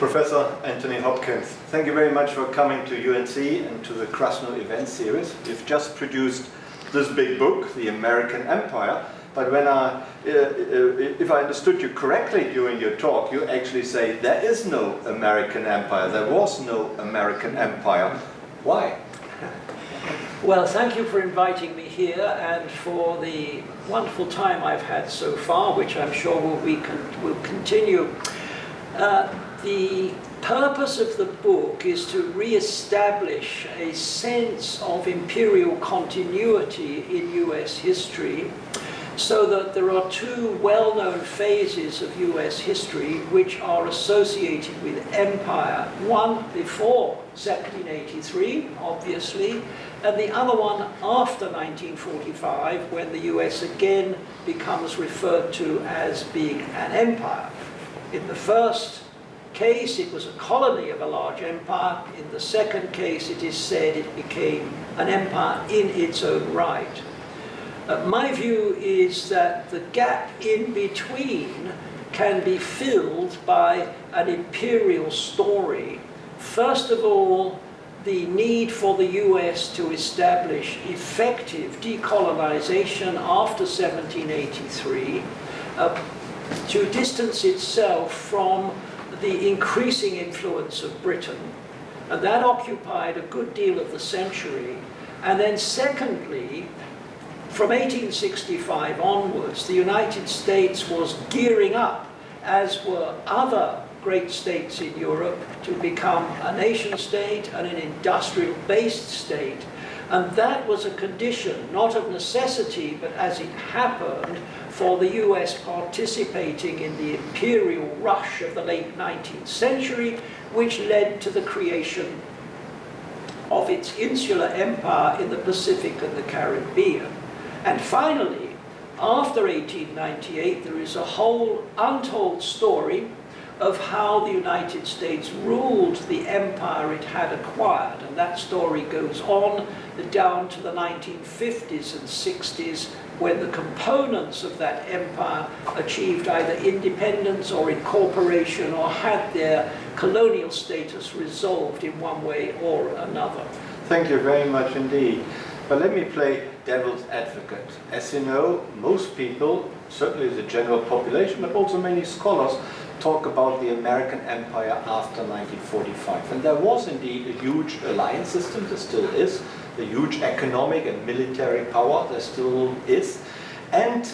Professor Anthony Hopkins, thank you very much for coming to UNC and to the Krasno event series. You've just produced this big book, The American Empire, but when if I understood you correctly during your talk, you actually say there is no American empire, there was no American empire. Why? Well, thank you for inviting me here and for the wonderful time I've had so far, which I'm sure will continue. The purpose of the book is to re-establish a sense of imperial continuity in US history, so that there are two well-known phases of US history which are associated with empire. One before 1783, obviously, and the other one after 1945, when the US again becomes referred to as being an empire. In the first case, it was a colony of a large empire. In the second case, it is said it became an empire in its own right. My view is that the gap in between can be filled by an imperial story. First of all, the need for the US to establish effective decolonization after 1783, to distance itself from the increasing influence of Britain. And that occupied a good deal of the century. And then secondly, from 1865 onwards, the United States was gearing up, as were other great states in Europe, to become a nation state and an industrial-based state. And that was a condition, not of necessity, but as it happened, for the US participating in the imperial rush of the late 19th century, which led to the creation of its insular empire in the Pacific and the Caribbean. And finally, after 1898, there is a whole untold story of how the United States ruled the empire it had acquired. And that story goes on down to the 1950s and 60s, when the components of that empire achieved either independence or incorporation, or had their colonial status resolved in one way or another. Thank you very much indeed. But let me play devil's advocate. As you know, most people, certainly the general population, but also many scholars, talk about the American empire after 1945. And there was indeed a huge alliance system, there still is, a huge economic and military power, there still is. And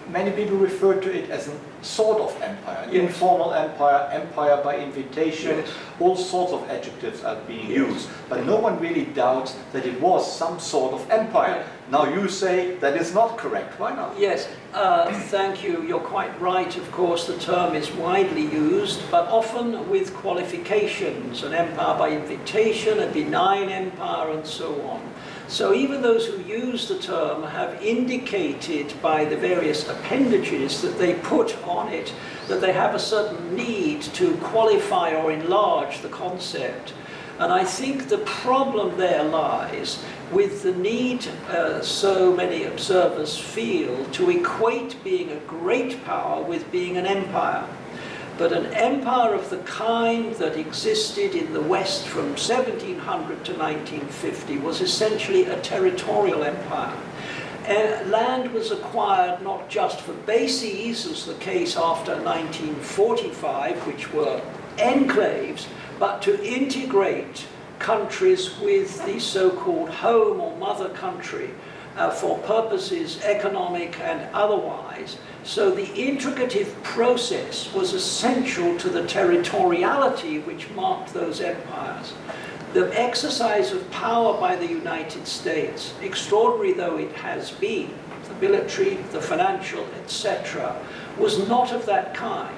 many people refer to it as a sort of empire, an informal empire, empire by invitation, yes. All sorts of adjectives are being used. But no one really doubts that it was some sort of empire. Now you say that is not correct. Why not? Yes, thank you. You're quite right. Of course, the term is widely used, but often with qualifications, an empire by invitation, a benign empire, and so on. So even those who use the term have indicated by the various appendages that they put on it that they have a certain need to qualify or enlarge the concept. And I think the problem there lies with the need, so many observers feel, to equate being a great power with being an empire. But an empire of the kind that existed in the West from 1700 to 1950 was essentially a territorial empire. Land was acquired not just for bases, as the case after 1945, which were enclaves, but to integrate countries with the so-called home or mother country for purposes economic and otherwise. So the integrative process was essential to the territoriality which marked those empires. The exercise of power by the United States, extraordinary though it has been, the military, the financial, etc., was not of that kind.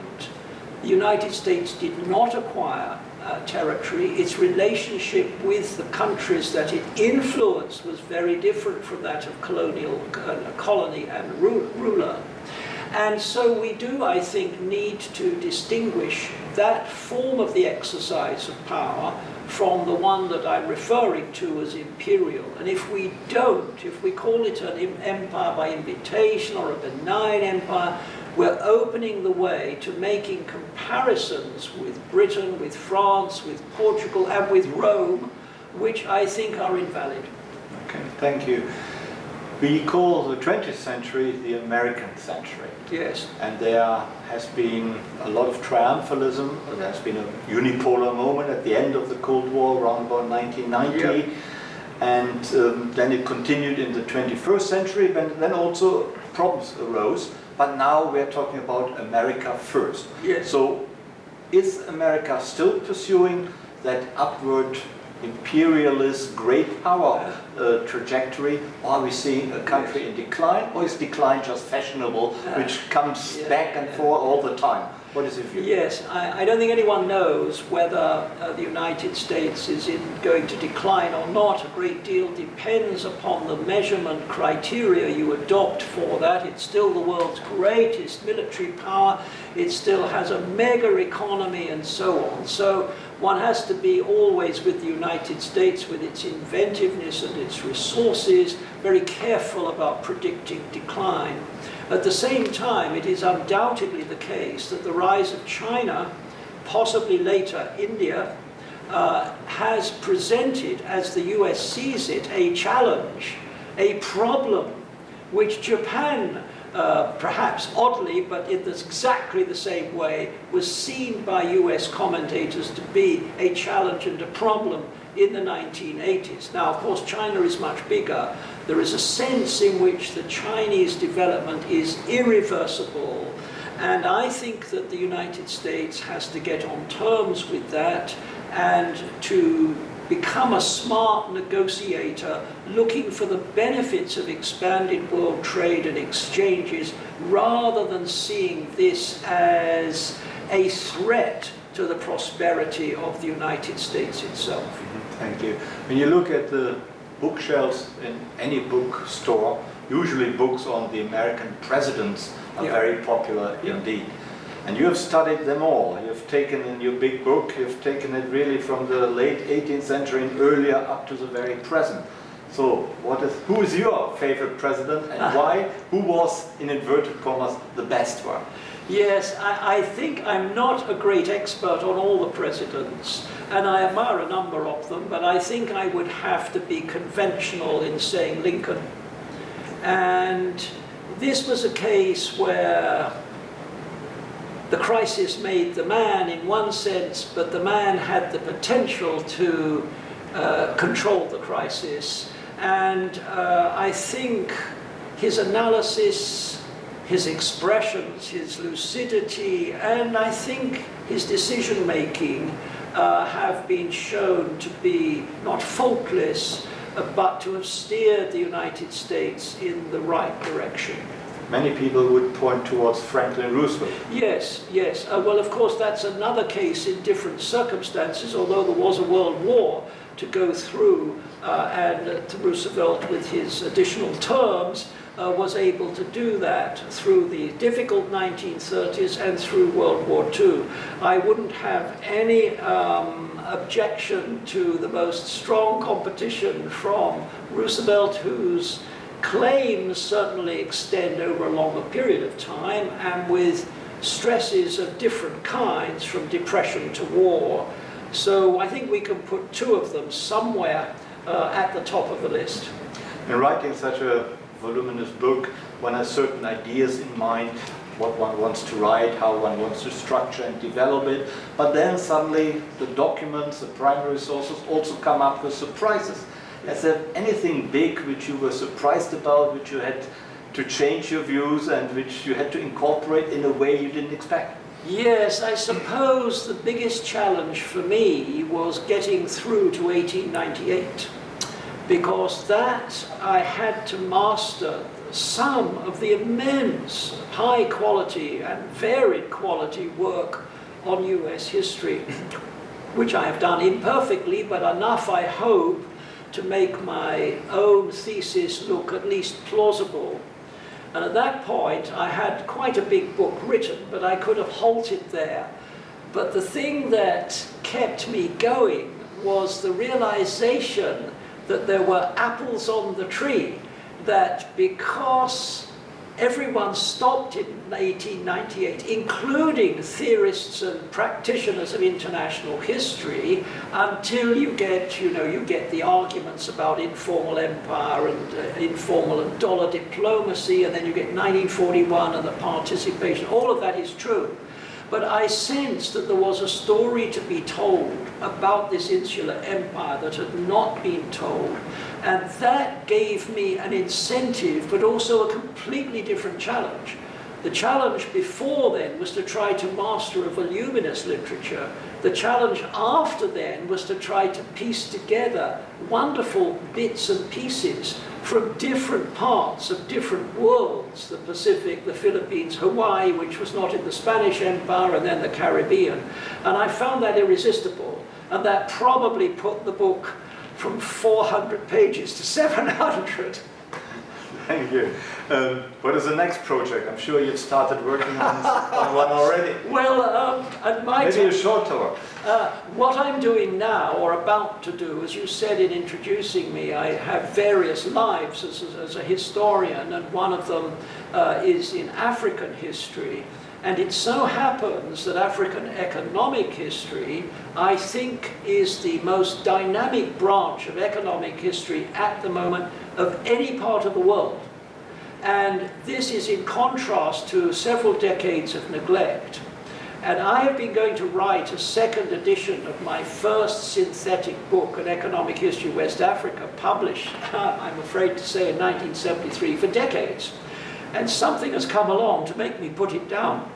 The United States did not acquire territory. Its relationship with the countries that it influenced was very different from that of colony and ruler. And so we do, I think, need to distinguish that form of the exercise of power from the one that I'm referring to as imperial. And if we don't, if we call it an empire by invitation or a benign empire, we're opening the way to making comparisons with Britain, with France, with Portugal, and with Rome, which I think are invalid. Okay, thank you. We call the 20th century the American century. Yes. And there has been a lot of triumphalism. There has been a unipolar moment at the end of the Cold War, around about 1990. Yeah. And then it continued in the 21st century, but then also problems arose. But now we're talking about America first. Yes. So is America still pursuing that upward imperialist great power trajectory, or are we seeing a country in decline, or is decline just fashionable, which comes back and forth all the time? What is your view? Yes, I don't think anyone knows whether the United States is going to decline or not. A great deal depends upon the measurement criteria you adopt for that. It's still the world's greatest military power. It still has a mega economy and so on. So one has to be always with the United States, with its inventiveness and its resources, very careful about predicting decline. At the same time, it is undoubtedly the case that the rise of China, possibly later India, has presented, as the US sees it, a challenge, a problem, which Japan, perhaps oddly, but in exactly the same way, was seen by US commentators to be a challenge and a problem in the 1980s. Now, of course, China is much bigger. There is a sense in which the Chinese development is irreversible, and I think that the United States has to get on terms with that and to become a smart negotiator, looking for the benefits of expanded world trade and exchanges, rather than seeing this as a threat to the prosperity of the United States itself. Thank you. When you look at the bookshelves in any bookstore, usually books on the American presidents are very popular indeed. And you have studied them all. You've taken in your big book, you've taken it really from the late 18th century and earlier up to the very present. So who is your favorite president, and why? Who was, in inverted commas, the best one? Yes, I think I'm not a great expert on all the presidents, and I admire a number of them, but I think I would have to be conventional in saying Lincoln. And this was a case where the crisis made the man in one sense, but the man had the potential to control the crisis. And I think his analysis, his expressions, his lucidity, and I think his decision-making have been shown to be not faultless, but to have steered the United States in the right direction. Many people would point towards Franklin Roosevelt. Yes, yes. Well, of course, that's another case in different circumstances, although there was a world war to go through, and Roosevelt, with his additional terms, was able to do that through the difficult 1930s and through World War II. I wouldn't have any objection to the most strong competition from Roosevelt, whose claims certainly extend over a longer period of time, and with stresses of different kinds, from depression to war. So I think we can put two of them somewhere at the top of the list. In writing such a voluminous book, one has certain ideas in mind, what one wants to write, how one wants to structure and develop it, but then suddenly the documents, the primary sources also come up with surprises. Is there anything big which you were surprised about, which you had to change your views and which you had to incorporate in a way you didn't expect? Yes, I suppose the biggest challenge for me was getting through to 1898, because that I had to master some of the immense high quality and varied quality work on US history, which I have done imperfectly, but enough, I hope, to make my own thesis look at least plausible. And at that point, I had quite a big book written, but I could have halted there. But the thing that kept me going was the realization that there were apples on the tree, that because everyone stopped in 1898, including theorists and practitioners of international history, until you get, you get the arguments about informal empire and informal and dollar diplomacy, and then you get 1941 and the participation. All of that is true. But I sensed that there was a story to be told about this insular empire that had not been told. And that gave me an incentive, but also a completely different challenge. The challenge before then was to try to master a voluminous literature. The challenge after then was to try to piece together wonderful bits and pieces from different parts of different worlds, the Pacific, the Philippines, Hawaii, which was not in the Spanish Empire, and then the Caribbean. And I found that irresistible, and that probably put the book from 400 pages to 700. Thank you. What is the next project? I'm sure you've started working on one already. Well, at my maybe a short tour. What I'm doing now, or about to do, as you said in introducing me, I have various lives as a historian, and one of them is in African history. And it so happens that African economic history, I think, is the most dynamic branch of economic history at the moment of any part of the world. And this is in contrast to several decades of neglect. And I have been going to write a second edition of my first synthetic book, An Economic History of West Africa, published, I'm afraid to say, in 1973, for decades. And something has come along to make me put it down.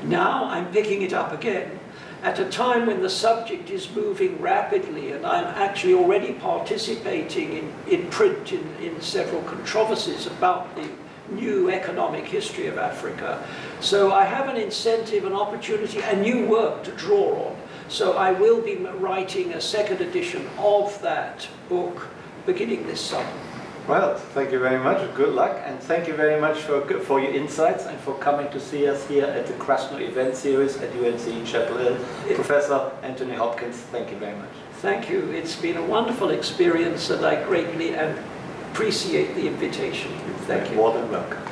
Now I'm picking it up again at a time when the subject is moving rapidly, and I'm actually already participating in print in several controversies about the new economic history of Africa. So I have an incentive, an opportunity, and new work to draw on. So I will be writing a second edition of that book beginning this summer. Well, thank you very much. Good luck, and thank you very much for your insights and for coming to see us here at the Krasno event series at UNC-Chapel Hill. Professor Anthony Hopkins, thank you very much. Thank you. It's been a wonderful experience, and I greatly appreciate the invitation. Thank you. More than welcome.